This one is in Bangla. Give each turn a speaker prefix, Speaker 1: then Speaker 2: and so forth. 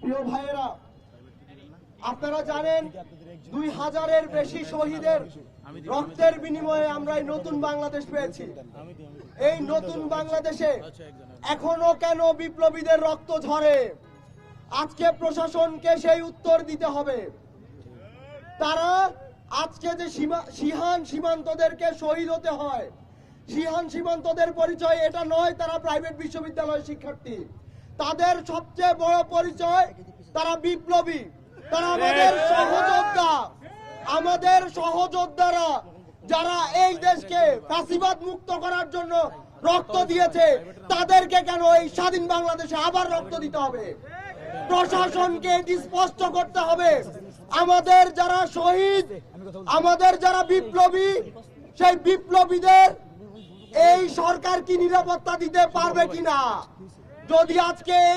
Speaker 1: প্রিয় ভাইয়েরা, আপনারা জানেন 2000-এর বেশি শহীদের রক্তের বিনিময়ে আমরা এই নতুন বাংলাদেশ পেয়েছি। এই নতুন বাংলাদেশে এখনো কেন বিপ্লবীদের রক্ত ঝরে? আজকে প্রশাসনকে সেই উত্তর দিতে হবে। তারা আজকে যে সিহান সীমান্তদেরকে শহীদ হতে হয়, সিহান সীমান্তদের পরিচয় এটা নয় তারা প্রাইভেট বিশ্ববিদ্যালয়ের শিক্ষার্থী। তাদের সবচেয়ে বড় পরিচয় তারা বিপ্লবী, তারা আমাদের সহযোদ্ধা। আমাদের সহযোদ্ধারা যারা এই দেশকে ফ্যাসিবাদ মুক্ত করার জন্য রক্ত দিয়েছে, তাদেরকে কেন এই স্বাধীন বাংলাদেশে আবার রক্ত দিতে হবে? প্রশাসনকে এটি স্পষ্ট করতে হবে। আমাদের যারা শহীদ, আমাদের যারা বিপ্লবী, সেই বিপ্লবীদের এই সরকার কি নিরাপত্তা দিতে পারবে কিনা? যদি আজকে